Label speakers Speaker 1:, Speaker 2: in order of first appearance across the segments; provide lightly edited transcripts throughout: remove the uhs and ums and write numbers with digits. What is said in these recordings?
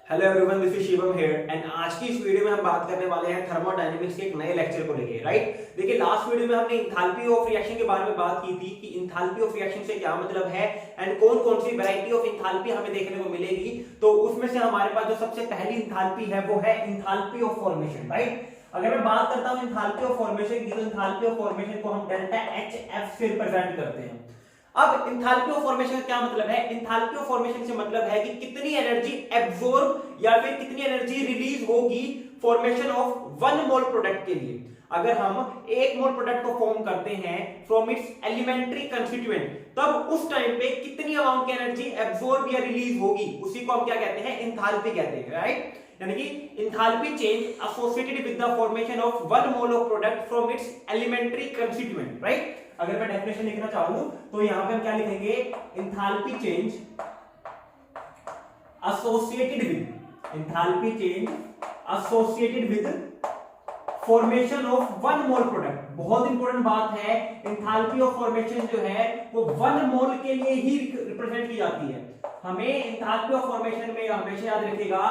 Speaker 1: Hello everyone, this is Shivam here and आज की इस वीडियो में हम बात करने वाले हैं थर्मोडायनेमिक्स के एक नए लेक्चर को लेके। राइट, देखिए लास्ट वीडियो में हमने इंथैल्पी ऑफ रिएक्शन के बारे में बात की थी कि इंथैल्पी ऑफ रिएक्शन से क्या मतलब है एंड कौन कौन सी वैरायटी ऑफ इंथैल्पी हमें देखने को मिलेगी। तो उसमें से हमारे पास जो सबसे पहली इंथैल्पी है वो है इंथैल्पी ऑफ फॉर्मेशन। राइट, अगर मैं बात करता हूं इंथैल्पी ऑफ फॉर्मेशन की तो इंथैल्पी ऑफ फॉर्मेशन को हम डेल्टा एच एफ से रिप्रेजेंट करते हैं। अब इंथैल्पी ऑफ फॉर्मेशन का क्या मतलब है? इंथैल्पी ऑफ फॉर्मेशन से मतलब है कि कितनी एनर्जी एब्जॉर्ब या फिर कितनी एनर्जी रिलीज होगी फॉर्मेशन ऑफ 1 मोल प्रोडक्ट के लिए। अगर हम 1 मोल प्रोडक्ट को फॉर्म करते हैं फ्रॉम इट्स एलिमेंट्री कंस्टिट्यूएंट, तब उस टाइम पे कितनी अमाउंट की एनर्जी एब्जॉर्ब या रिलीज होगी, उसी को हम क्या कहते हैं? इंथैल्पी कहते हैं। राइट, यानी कि enthalpy change associated with the formation of 1 mole of product from its elementary constituent. Right, अगर मैं डेफिनेशन लिखना चाहूं तो यहां पे हम क्या लिखेंगे? Enthalpy change associated with formation of 1 mole product. बहुत इंपॉर्टेंट बात है, इंथैल्पी ऑफ फॉर्मेशन जो है वो 1 मोल के लिए ही रिप्रेजेंट की जाती है। हमें इंथैल्पी ऑफ फॉर्मेशन में हमेशा याद रखिएगा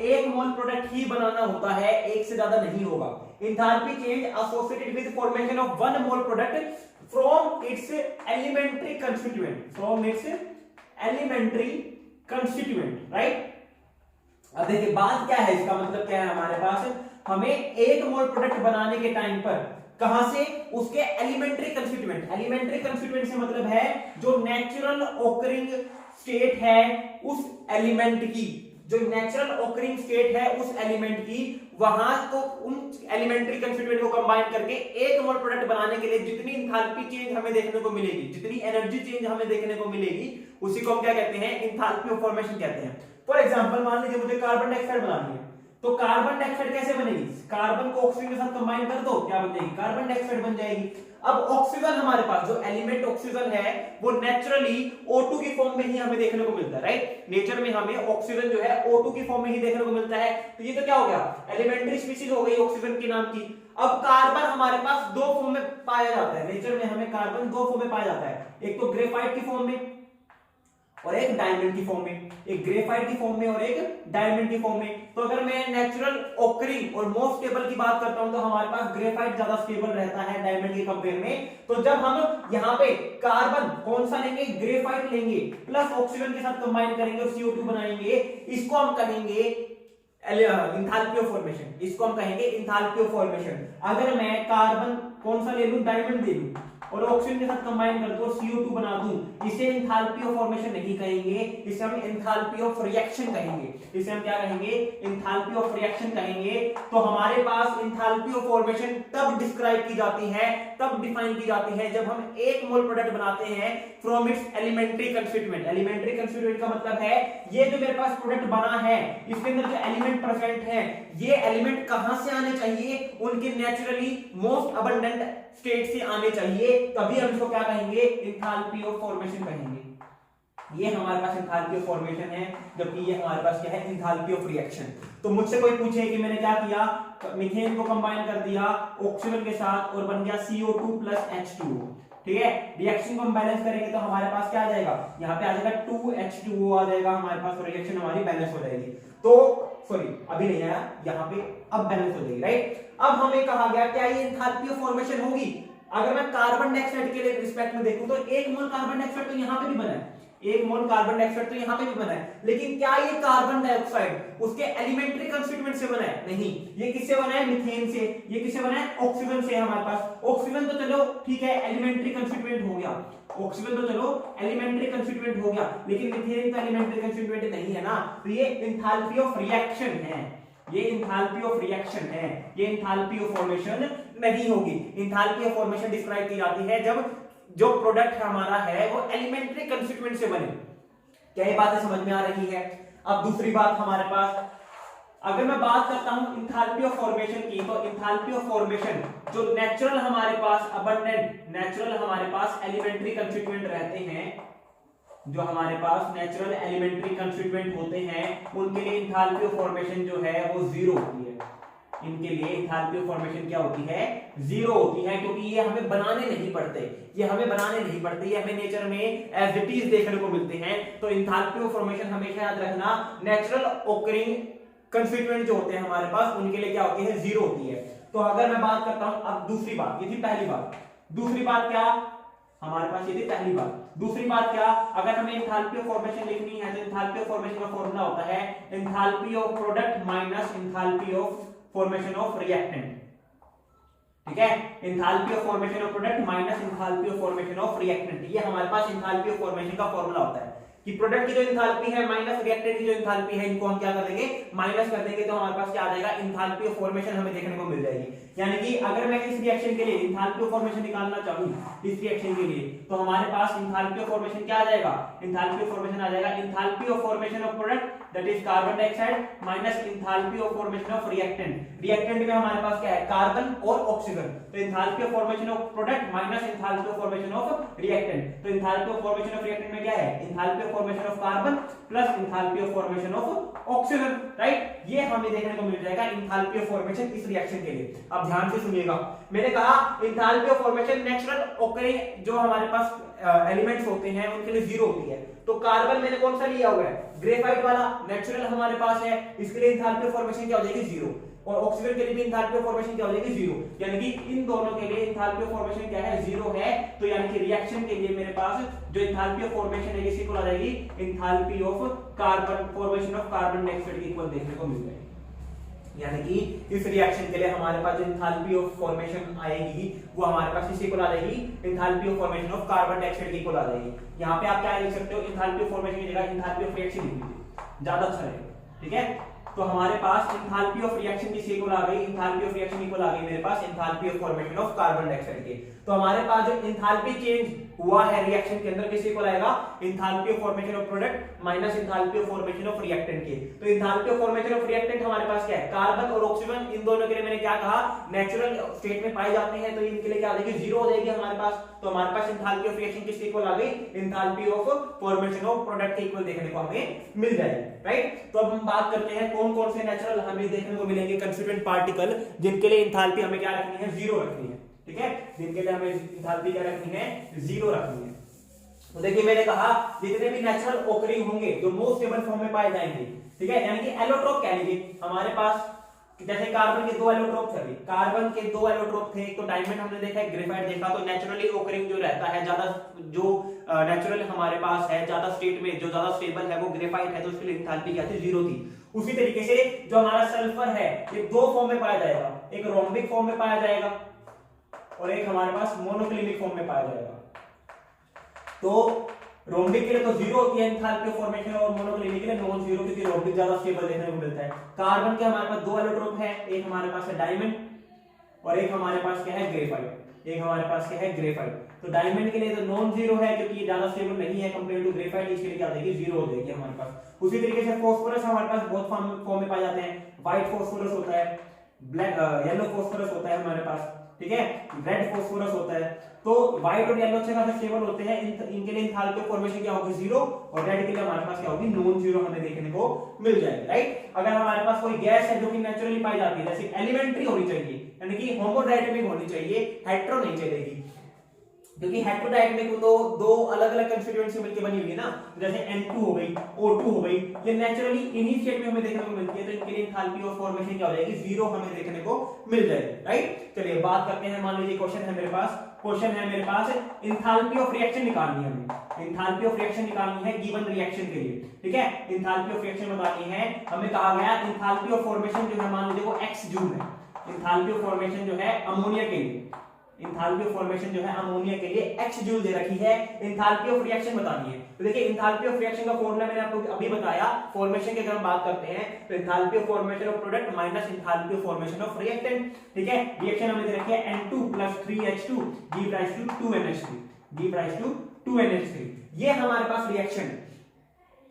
Speaker 1: 1 मोल प्रोडक्ट ही बनाना होता है, एक से ज्यादा नहीं होगा। Enthalpy change associated with formation of 1 mole product from its elementary constituent, right? अब देखिए बात क्या है, इसका मतलब क्या है? हमारे पास हमें 1 मोल प्रोडक्ट बनाने के टाइम पर कहां से? उसके एलिमेंट्री कंस्टिट्यूएंट से मतलब है जो नेचुरल ऑकरिंग स्टेट है उस एलिमेंट की, जो नेचुरल ऑकरिंग स्टेट है उस एलिमेंट की, वहां तो उन एलिमेंट्री कंस्टिट्यूएंट को कंबाइन करके 1 मोल प्रोडक्ट बनाने के लिए जितनी इंथैल्पी चेंज हमें देखने को मिलेगी, जितनी एनर्जी चेंज हमें देखने को मिलेगी, उसी को हम क्या कहते हैं? इंथैल्पी ऑफ फॉर्मेशन कहते हैं। फॉर एग्जांपल मान लीजिए मुझे कार्बन डाइऑक्साइड बनानी है, तो कार्बन डाइऑक्साइड कैसे बनेगी? कार्बन को ऑक्सीजन के साथ कंबाइन कर दो, क्या बन जाएगी? कार्बन डाइऑक्साइड बन जाएगी। अब ऑक्सीजन हमारे पास जो एलिमेंट ऑक्सीजन है वो नेचुरली O2 की फॉर्म में ही हमें देखने को मिलता है। राइट, नेचर में हमें ऑक्सीजन जो है O2 की फॉर्म में ही देखने को मिलता है। तो ये तो क्या हो गया? एलिमेंट्री स्पीशीज हो गई ऑक्सीजन के नाम की। अब कार्बन हमारे पास 2 फॉर्म में पाया जाता है, नेचर में हमें कार्बन 2 फॉर्म में पाया जाता है, एक तो ग्रेफाइट की फॉर्म में और एक डायमंड की फॉर्म में, एक ग्रेफाइट की फॉर्म में और एक डायमंड की फॉर्म में। तो अगर मैं नेचुरल ऑकरिंग और मोस्ट स्टेबल की बात करता हूं तो हमारे पास ग्रेफाइट ज्यादा स्टेबल रहता है डायमंड के कंपेयर में। तो जब हम यहाँ पे कार्बन कौन सा लेंगे? ग्रेफाइट लेंगे, प्लस ऑक्सीजन के साथ कंबाइन करेंगे और CO2 बनाएंगे, इसको हम कहेंगे इंथैल्पी ऑफ फॉर्मेशन, इसको हम कहेंगे इंथैल्पी ऑफ फॉर्मेशन। अगर मैं कार्बन कौन सा ले लूं? डायमंड ले लूं और ऑक्सीजन के साथ कंबाइन कर दूं और CO2 बना दूं, इसे इंथैल्पी ऑफ फॉर्मेशन नहीं कहेंगे, इसे हम इंथैल्पी ऑफ रिएक्शन कहेंगे। इसे हम क्या कहेंगे? इंथैल्पी ऑफ रिएक्शन कहेंगे। तो हमारे पास इंथैल्पी ऑफ फॉर्मेशन तब डिस्क्राइब की जाती है, तब डिफाइन की जाती है जब हम 1 मोल प्रोडक्ट बनाते हैं from its elementary constituent. Elementary constituent का मतलब है ये जो मेरे पास प्रोडक्ट बना है इसके अंदर जो एलिमेंट प्रेजेंट है, ये एलिमेंट कहां से आने चाहिए? उनके नेचुरली मोस्ट अबंडेंट स्टेट से आने चाहिए, तभी हम इसको क्या कहेंगे? इंथैल्पी ऑफ फॉर्मेशन कहेंगे। ये हमारे पास इंथैल्पी ऑफ फॉर्मेशन है, जबकि ये हमारे पास क्या है? Enthalpy of reaction. तो मुझसे कोई पूछे कि मैंने क्या किया, मीथेन को कंबाइन कर दिया ऑक्सीजन के साथ और बन गया CO2 प्लस H2O। ठीक है, रिएक्शन को हम बैलेंस करेंगे तो हमारे पास क्या आ जाएगा? यहाँ पे आ जाएगा 2H2O आ जाएगा हमारे पास, रिएक्शन हमारी बैलेंस हो जाएगी। तो सॉरी अभी नहीं आया, यहाँ पे अब बैलेंस हो जाएगी। राइट, अब हमें कहा गया क्या ये इंथैल्पी ऑफ फॉर्मेशन होगी? अगर मैं कार्बन डाइऑक्साइड के लिए रिस्पेक्ट में देखूं तो 1 मोल कार्बन डाइऑक्साइड तो यहाँ पे भी बना है, 1 मोल कार्बन डाइऑक्साइड तो यहाँ पे भी बना है, लेकिन क्या ये कार्बन डाइऑक्साइड उसके एलिमेंट्री कंस्टिट्यूएंट से बना है? नहीं, ये किससे बना है? मीथेन से। ये किससे बना है? ऑक्सीजन से। हमारे पास ऑक्सीजन तो चलो ठीक है एलिमेंट्री कंस्टिट्यूएंट हो गया, ऑक्सीजन तो चलो एलिमेंट्री कंस्टिट्यूएंट हो गया, लेकिन मीथेन तो एलिमेंट्री कंस्टिट्यूएंट नहीं है ना। तो ये इंथैल्पी ऑफ रिएक्शन है, ये इंथैल्पी ऑफ रिएक्शन है, ये इंथैल्पी ऑफ फॉर्मेशन नहीं होगी। इंथैल्पी ऑफ फॉर्मेशन डिस्क्राइब की जाती है जब जो प्रोडक्ट हमारा है वो एलिमेंट्री कंस्टिट्यूएंट से बने। क्या ये बातें समझ में आ रही है? अब दूसरी बात हमारे पास, अगर मैं बात करता हूं इंथैल्पी ऑफ फॉर्मेशन की, तो इंथैल्पी ऑफ फॉर्मेशन जो नेचुरल हमारे पास अबंडेंट, नेचुरल हमारे पास एलिमेंट्री कंस्टिट्यूएंट रहते हैं, जो हमारे पास नेचुरल एलिमेंट्री कंस्टिट्यूएंट होते हैं, उनके लिए इंथैल्पी ऑफ फॉर्मेशन जो है वो 0 होती है। इनके लिए एंथैल्पी ऑफ फॉर्मेशन क्या होती है, जीरो होती है, क्योंकि ये हमें बनाने नहीं पड़ते, ये हमें बनाने नहीं पड़ते, ये हमें नेचर में एज इट इज देखने को मिलते हैं। तो एंथैल्पी ऑफ फॉर्मेशन हमेशा याद रखना, नेचुरल ओकरिंग कंस्टिट्यूएंट जो होते हैं हमारे पास उनके लिए क्या होती है, जीरो होती है। तो अगर मैं बात करता हूं, अब दूसरी बात, ये थी पहली बात, दूसरी बात क्या हमारे पास, ये थी पहली बात, दूसरी बात क्या, अगर हमें एंथैल्पी ऑफ फॉर्मेशन लिखनी है तो एंथैल्पी ऑफ फॉर्मेशन का फॉर्मूला होता है enthalpy of product minus enthalpy of formation of reactant, ठीक है, enthalpy of formation of product minus enthalpy of formation of reactant, ये हमारे पास एंथैल्पी ऑफ फॉर्मेशन का फॉर्मूला होता है कि प्रोडक्ट की जो एंथैल्पी है माइनस रिएक्टेंट की जो एंथैल्पी है, इनको हम क्या कर देंगे, माइनस कर देंगे, तो हमारे पास क्या आ जाएगा, एंथैल्पी ऑफ फॉर्मेशन हमें देखने को मिल जाएगी। यानी कि अगर मैं इस रिएक्शन के लिए एंथैल्पी ऑफ फॉर्मेशन निकालना चाहूं इस रिएक्शन के लिए, तो हमारे पास एंथैल्पी ऑफ फॉर्मेशन क्या आ जाएगा, एंथैल्पी ऑफ फॉर्मेशन आ जाएगा enthalpy of formation of product that is carbon dioxide minus enthalpy of formation of reactant, reactant में हमारे पास क्या है, कार्बन और ऑक्सीजन, तो enthalpy of formation of product minus enthalpy of formation of reactant, तो enthalpy of formation of reactant में क्या है, enthalpy of formation of carbon plus enthalpy of formation of oxygen, right, ये हमें देखने को मिल जाएगा एंथैल्पी ऑफ फॉर्मेशन इस रिएक्शन के लिए। अब ध्यान से सुनिएगा, मैंने कहा enthalpy of formation natural occurring जो हमारे पास एलिमेंट्स होते हैं उनके लिए जीरो होती है, तो कार्बन मैंने कौन सा लिया हुआ है, ग्रेफाइट वाला, नेचुरल हमारे पास है, इसके लिए एंथैल्पी ऑफ फॉर्मेशन क्या हो जाएगी, जीरो, और ऑक्सीजन के लिए भी एंथैल्पी ऑफ फॉर्मेशन क्या हो जाएगी, जीरो, यानी कि इन दोनों के लिए एंथैल्पी ऑफ फॉर्मेशन क्या है, जीरो है, तो यानी कि रिएक्शन के लिए मेरे पास जो एंथैल्पी ऑफ फॉर्मेशन है इसी को आ जाएगी enthalpy of carbon formation of carbon dioxide की इक्वल देखने को मिल जाएगी। यानी कि इस रिएक्शन के लिए हमारे पास जो एंथैल्पी ऑफ फॉर्मेशन आएगी वो हमारे पास इसी को आ जाएगी enthalpy of formation of carbon dioxide की इक्वल आ जाएगी। यहाँ पे आप क्या लिख सकते हो, एंथैल्पी ऑफ फॉर्मेशन की जगह एंथैल्पी ऑफ रिएक्शन लिख लीजिए, ज्यादा अच्छा रहेगा, ठीक है। तो हमारे पास एंथैल्पी ऑफ रिएक्शन की इक्वल आ गई, एंथैल्पी ऑफ रिएक्शन इक्वल आ गई मेरे पास enthalpy of formation of carbon dioxide के। तो हमारे पास जो एंथैल्पी चेंज हुआ है रिएक्शन के अंदर किसी को आएगा, enthalpy of formation of product minus enthalpy of formation of reactant के। तो enthalpy of formation of reactant हमारे पास क्या है, कार्बन और ऑक्सीजन, इन दोनों के लिए मैंने क्या कहा, नेचुरल स्टेट में पाए जाते हैं, तो इनके लिए क्या आ जाएगी, जीरो हो जाएगी हमारे पास। तो हमारे पास एंथैल्पी ऑफ रिएक्शन किसके इक्वल आ गई, enthalpy of formation of product के इक्वल देखने को हमें मिल जाएगी, राइट। तो अब हम बात करते हैं कौन कौन से नेचुरल हमें देखने को मिलेंगे कंस्टिट्यूएंट पार्टिकल जिनके लिए एंथैल्पी हमें क्या रखनी है, जीरो रखनी है, ठीक है, जिनके लिए हमें एंथैल्पी क्या रखनी है, जीरो रखनी है। तो देखिए मैंने कहा जितने भी नेचुरल ओकरिंग होंगे जो मोस्ट स्टेबल फॉर्म में पाए जाएंगे, ठीक है, यानी कि एलोट्रोप कह लीजिए हमारे पास, जैसे कार्बन के दो एलोट्रोप थे, कार्बन के दो एलोट्रोप थे, एक तो डायमंड हमने देखा है, ग्रेफाइट देखा, तो नेचुरली ओकरिंग जो रहता है ज्यादा, जो नेचुरल हमारे पास है ज्यादा स्टेट में जो ज्यादा स्टेबल है वो ग्रेफाइट है, तो उसके लिए एंथैल्पी क्या थी, जीरो थी। उसी तरीके से जो हमारा सल्फर है ये दो फॉर्म में पाया जाएगा, एक रोम्बिक फॉर्म में पाया जाएगा और एक हमारे पास मोनोक्लिनिक फॉर्म में पाया जाएगा। तो रोम्बिक के लिए तो जीरो होती है एंथैल्पी ऑफ फॉर्मेशन और मोनोक्लिनिक के लिए नॉन जीरो, क्योंकि रोम्बिक ज्यादा स्टेबल देखने को मिलता है। कार्बन के हमारे पास दो एलोट्रोप है, एक हमारे पास है डायमंड और एक हमारे पास क्या है, ग्रेफाइट, एक हमारे पास क्या है, ग्रेफाइट। तो डायमंड के लिए तो नॉन जीरो है क्योंकि ज्यादा स्टेबल नहीं है कंपेयर टू ग्रेफाइट, इसके लिए क्या देगी, जीरो हो जाएगी हमारे पास। उसी तरीके से फास्फोरस हमारे पास बहुत फॉर्म में पाए जाते हैं, व्हाइट फास्फोरस होता है, ब्लैक येलो फास्फोरस होता है हमारे पास, ठीक है, रेड फास्फोरस होता है। तो व्हाइट और येलो अच्छे खासे स्टेबल होते हैं, इनके लिए एंथैल्पी ऑफ फॉर्मेशन क्या होगी, जीरो, और रेड के लिए हमारे पास क्या होगी, नॉन जीरो हमें देखने को मिल जाएगी, राइट। अगर हमारे पास कोई गैस है जो कि नेचुरली पाई जाती है, जैसे एलिमेंट्री होनी चाहिए, यानी कि होमोडायनेमिक होनी चाहिए, हेटेरो नहीं चलेगी, क्योंकि हेटेरोडायनेमिक तो दो अलग अलग कंस्टिट्यूएंट से मिलकर बनी हुई है ना, जैसे N2 हो गई, O2 हो गई, ये नेचुरली इन्हीं स्टेट में हमें देखने को मिलती है, तो इनके लिए एंथैल्पी ऑफ फॉर्मेशन क्या हो जाएगी, जीरो हमें देखने को मिल जाएगी, राइट। चलिए बात करते हैं, मान लीजिए क्वेश्चन है मेरे पास, क्वेश्चन है मेरे पास एंथैल्पी ऑफ रिएक्शन निकालनी है, हमें एंथैल्पी ऑफ रिएक्शन निकालनी है गिवन रिएक्शन के लिए, ठीक है, एंथैल्पी ऑफ रिएक्शन बतानी है हमें। कहा गया एंथैल्पी ऑफ फॉर्मेशन जो है मान लीजिए वो x जूल है, एंथैल्पी ऑफ फॉर्मेशन जो है अमोनिया के लिए, एंथैल्पी ऑफ फॉर्मेशन जो है अमोनिया के लिए x जूल दे रखी है, एंथैल्पी ऑफ रिएक्शन बतानी है। तो देखिए एंथैल्पी ऑफ रिएक्शन का फॉर्मूला मैंने आपको अभी बताया, फॉर्मेशन की अगर हम बात करते हैं तो enthalpy of formation of product minus enthalpy of formation of reactant, ठीक है। रिएक्शन हमने दे रखी है N2 + 3H2 give rise to 2NH3, give rise to 2NH3, ये हमारे पास रिएक्शन।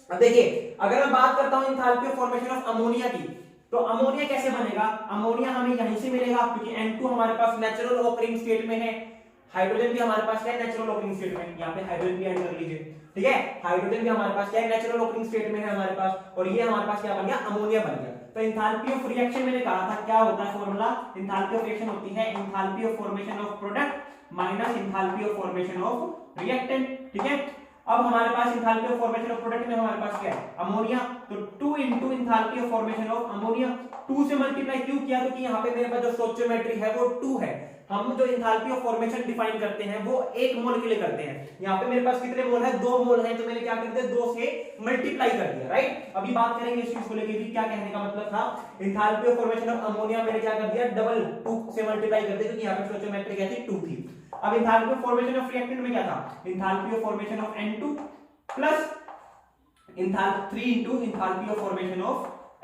Speaker 1: अब देखिए अगर मैं बात करता हूं enthalpy of formation of ammonia की, तो अमोनिया कैसे बनेगा, अमोनिया हमें यहीं से मिलेगा क्योंकि N2 हमारे पास नेचुरल ऑकरिंग स्टेट में है, हाइड्रोजन भी हमारे पास क्या है, नेचुरल ऑकरिंग स्टेट में, यहाँ पे हाइड्रोजन भी ऐड कर लीजिए, ठीक है, हाइड्रोजन भी हमारे पास क्या है, नेचुरल ऑकरिंग स्टेट में है हमारे पास, और ये हमारे पास क्या बन गया, अमोनिया बन गया। तो एंथैल्पी ऑफ रिएक्शन मैंने कहा था क्या होता है फॉर्मूला, एंथैल्पी ऑफ रिएक्शन होती है enthalpy of formation of product minus enthalpy of formation of reactant. ठीक है, अब हमारे पास enthalpy of formation of product में हमारे पास क्या है अमोनिया, तो 2 into enthalpy of formation of ammonia. 2 से मल्टीप्लाई क्यों किया, क्योंकि यहाँ पे मेरे पास जो स्टोइचियोमेट्री है वो 2 है। हम जो एंथैल्पी ऑफ फॉर्मेशन डिफाइन करते हैं वो 1 मोल के लिए करते हैं, यहाँ पे मेरे पास कितने मोल है 2 मोल है, तो मैंने क्या कर दिया 2 से मल्टीप्लाई कर दिया, राइट। अभी बात करेंगे इस चीज को लेके भी क्या कहने का मतलब था, enthalpy of formation of ammonia मैंने क्या कर दिया डबल 2 से मल्टीप्लाई कर दिया, क्योंकि यहाँ पे स्टोइचियोमेट्री क्या थी 2 थी। अब enthalpy of formation of reactant में क्या था, enthalpy of formation of N2 plus 3 into enthalpy of formation of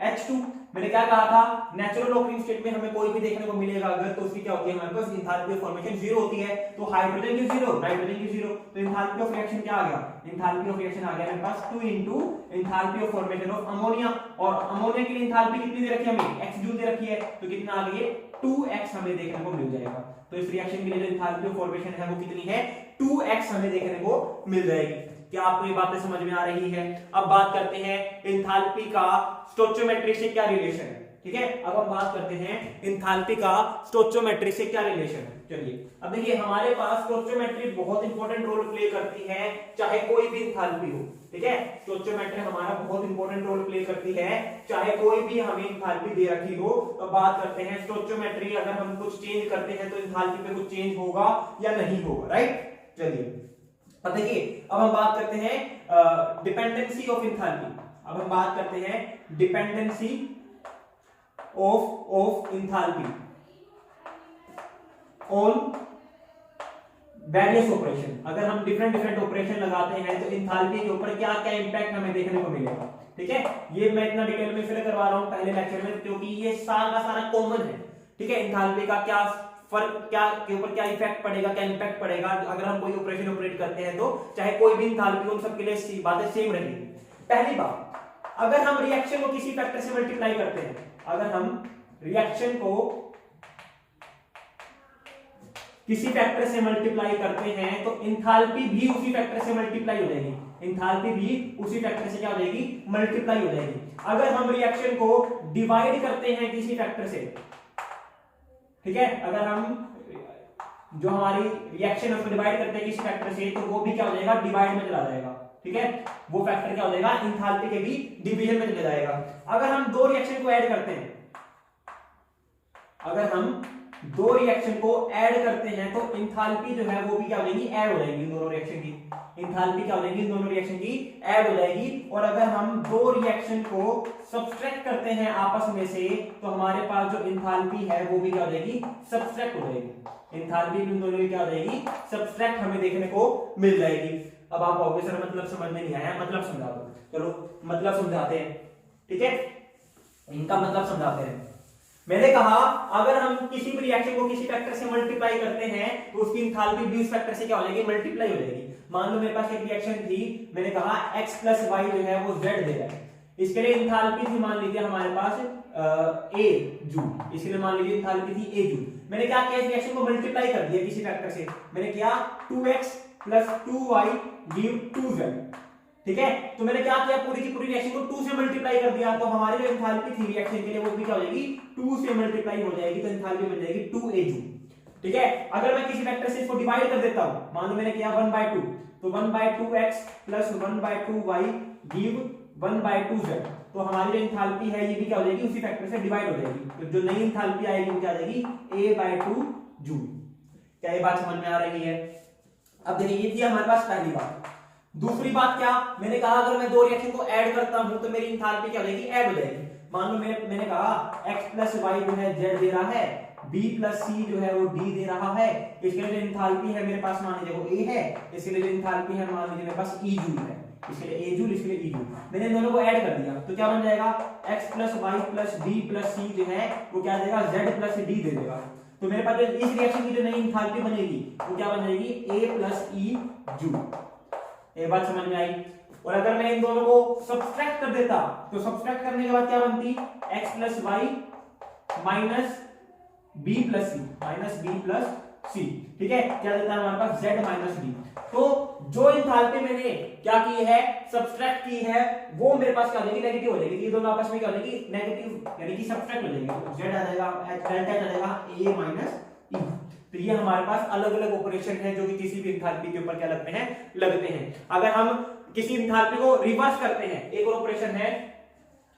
Speaker 1: H2। मैंने क्या कहा था, नेचुरल ऑपरेटिंग स्टेट में हमें कोई भी देखने को मिलेगा अगर, तो उसकी क्या होती है हमारे पास एंथैल्पी ऑफ फॉर्मेशन 0 होती है, तो हाइड्रोजन की 0 नाइट्रोजन की 0, तो एंथैल्पी ऑफ रिएक्शन क्या आ गया, एंथैल्पी ऑफ रिएक्शन आ गया मेरे पास 2 into enthalpy of formation of ammonia, और अमोनिया की एंथैल्पी कितनी दे रखी है हमें x जूल दे रखी है, तो कितना आ गई 2x हमें देखने को मिल जाएगा। तो इस रिएक्शन के लिए जो एंथैल्पी ऑफ फॉर्मेशन है वो कितनी है 2x हमें देखने को मिल जाएगी। क्या आपको ये बातें समझ में आ रही है। अब बात करते हैं एंथैल्पी का स्टोइचियोमेट्री से क्या रिलेशन है। ठीक है, अब हम बात करते हैं एंथैल्पी का स्टोइचियोमेट्री से क्या रिलेशन है। चलिए अब देखिए हमारे पास स्टोइचियोमेट्री बहुत इंपॉर्टेंट रोल प्ले करती है चाहे कोई भी एंथैल्पी हो। ठीक है, स्टोइचियोमेट्री हमारा बहुत इंपॉर्टेंट रोल प्ले करती है चाहे कोई भी हमें एंथैल्पी दे रखी हो। तो बात करते हैं स्टोइचियोमेट्री अगर हम कुछ चेंज करते हैं तो एंथैल्पी में कुछ चेंज होगा या नहीं होगा, राइट। चलिए अब देखिए अब हम बात करते हैं डिपेंडेंसी ऑफ एंथैल्पी। अब हम बात करते हैं dependency of enthalpy on various operation. अगर हम डिफरेंट ऑपरेशन लगाते हैं तो एंथैल्पी के ऊपर क्या क्या इंपैक्ट हमें देखने को मिलेगा। ठीक है, ये मैं इतना डिटेल में इसलिए करवा रहा हूं पहले लेक्चर में क्योंकि ये सारा कॉमन है। ठीक है, एंथैल्पी का क्या फर्क, क्या के ऊपर क्या इफेक्ट पड़ेगा, क्या इंपैक्ट पड़ेगा अगर हम कोई ऑपरेशन ऑपरेट करते हैं तो चाहे कोई भी एंथैल्पी उन सब के लिए बातें सेम रहेंगी। पहली बात, अगर हम रिएक्शन को किसी फैक्टर से मल्टीप्लाई करते हैं, अगर हम रिएक्शन को किसी फैक्टर से मल्टीप्लाई करते हैं तो एंथैल्पी भी उसी फैक्टर से मल्टीप्लाई हो जाएगी। एंथैल्पी भी उसी फैक्टर से क्या हो जाएगी मल्टीप्लाई हो जाएगी। अगर हम रिएक्शन को डिवाइड करते हैं किसी फैक्टर से, ठीक है, अगर हम जो हमारी रिएक्शन है उसको डिवाइड करते हैं किसी फैक्टर से तो वो भी क्या हो जाएगा डिवाइड में चला जाएगा। ठीक है, वो फैक्टर क्या हो जाएगा एंथैल्पी के भी डिवीजन में चला जाएगा। अगर हम दो रिएक्शन को ऐड करते हैं, अगर हम दो रिएक्शन को ऐड करते हैं तो एंथैल्पी जो है वो भी क्या हो जाएगी ऐड हो जाएगी। दोनों रिएक्शन की एंथैल्पी क्या हो जाएगी दोनों रिएक्शन की ऐड हो जाएगी। और अगर हम दो रिएक्शन को सब्सट्रैक्ट करते हैं आपस में से तो हमारे पास जो एंथैल्पी है वो भी क्या हो जाएगी सब्सट्रैक्ट हो जाएगी। एंथैल्पी भी दोनों की क्या हो जाएगी सब्सट्रैक्ट हमें देखने को मिल जाएगी। अब आप कहोगे सर मतलब समझ में नहीं आया, मतलब समझा दो। चलो मतलब समझाते हैं। ठीक है, इनका मतलब समझाते हैं। मैंने कहा अगर हम किसी भी रिएक्शन को किसी फैक्टर से मल्टीप्लाई करते हैं तो उसकी एंथैल्पी भी उस फैक्टर से क्या हो जाएगी मल्टीप्लाई हो जाएगी। मान लो मेरे पास एक रिएक्शन थी, मैंने कहा x + y जो है वो z दे रहा है, इसके लिए एंथैल्पी थी मान लीजिए हमारे पास a जूल, इसके लिए मान लीजिए एंथैल्पी थी a जूल। मैंने क्या किया इस रिएक्शन को मल्टीप्लाई कर दिया किसी फैक्टर से, मैंने किया 2x + 2y = 2z। ठीक है, तो मैंने क्या किया पूरी की पूरी रिएक्शन को 2 से मल्टीप्लाई कर दिया तो हमारी जो एंथैल्पी थी रिएक्शन के लिए वो भी क्या हो जाएगी 2 से मल्टीप्लाई हो जाएगी, तो एंथैल्पी बन जाएगी 2a जूल। ठीक है, अगर मैं किसी वेक्टर से इसको डिवाइड कर देता हूं, मान लो मैंने किया 1/2 तो 1/2x + 1/2y = 1/2z, तो हमारी जो एंथैल्पी है ये भी क्या हो जाएगी उसी फैक्टर से डिवाइड हो जाएगी। तो जो नई एंथैल्पी आएगी वो क्या आ जाएगी a/2 जूल। क्या ये बात समझ में आ रही है। अब देखिए ये थी हमारे पास पहली बात। दूसरी बात क्या, मैंने कहा अगर मैं दो रिएक्शन को ऐड करता हूं तो मेरी एंथैल्पी क्या हो जाएगी ऐड हो जाएगी। मान लो मैंने कहा x + y जो है z दे रहा है, b + c जो है वो d दे रहा है, इसके लिए जो एंथैल्पी है मेरे पास मान लीजिए वो a है, इसके लिए जो एंथैल्पी है मान लीजिए मेरे पास e जूल है, इसके लिए a जूल इसके लिए e जूल। मैंने दोनों को ऐड कर दिया तो क्या बन जाएगा x + y + b + c जो है वो क्या देगा z + d दे देगा। तो मेरे पास इस रिएक्शन की जो नई एंथैल्पी बनेगी वो क्या बन जाएगी a + e जूल। ये बात समझ में आई। और अगर मैं इन दोनों को सब्सट्रैक्ट कर देता तो सब्सट्रैक्ट करने के बाद क्या बनती x + y - b + c ठीक है, क्या देता है हमारे पास z - d। तो जो इंथैल्पी मैंने क्या की है, सब्सट्रैक्ट की है, वो मेरे पास क्या हो जाएगी, नेगेटिव हो जाएगी। ये दोनों आपस में क्या हो जाएगी, नेगेटिव, यानी कि सब्सट्रैक्ट हो जाएगी। तो z आ जाएगा, डेल्टा आ जाएगा a माइनस e। तो ये हमारे पास अलग अलग ऑपरेशन है जो कि किसी भी इंथैल्पी के ऊपर क्या लगते हैं। अगर हम किसी इंथैल्पी को रिवर्स करते हैं, एक और ऑपरेशन है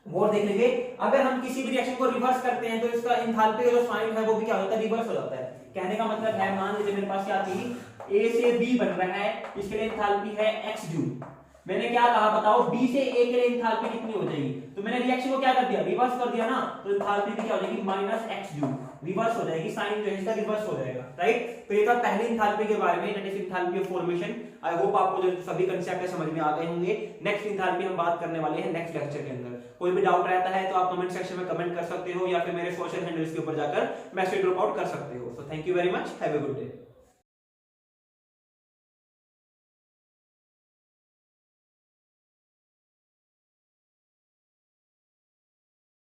Speaker 1: वो देख लेंगे। अगर हम किसी भी रिएक्शन को रिवर्स करते हैं तो इसका इंथैल्पी का जो साइन है वो भी क्या होता है, रिवर्स हो जाता है। कहने का मतलब है, मान लीजिए मेरे पास क्या थी, A से B बन रहा है, इसके लिए इंथैल्पी है x जूल। मैंने क्या कहा बताओ, B से A के लिए इंथैल्पी कितनी हो जाएगी, तो मैंने रिएक्शन को क्या कर दिया, रिवर्स कर दिया ना, तो इंथैल्पी भी क्या हो जाएगी, माइनस x जूल, रिवर्स हो जाएगी, साइन जो है इसका रिवर्स हो जाएगा, राइट। तो ये था पहली इंथैल्पी के बारे में, that is enthalpy of formation. I hope आपको जो सभी कांसेप्ट समझ में आ गए होंगे। नेक्स्ट इंथैल्पी हम बात करने वाले हैं नेक्स्ट लेक्चर के अंदर। कोई भी डाउट रहता है तो आप कमेंट सेक्शन में कमेंट कर सकते हो या फिर मेरे सोशल हैंडल्स के ऊपर जाकर मैसेज ड्रॉप आउट कर सकते हो। So thank you very much, have a good day.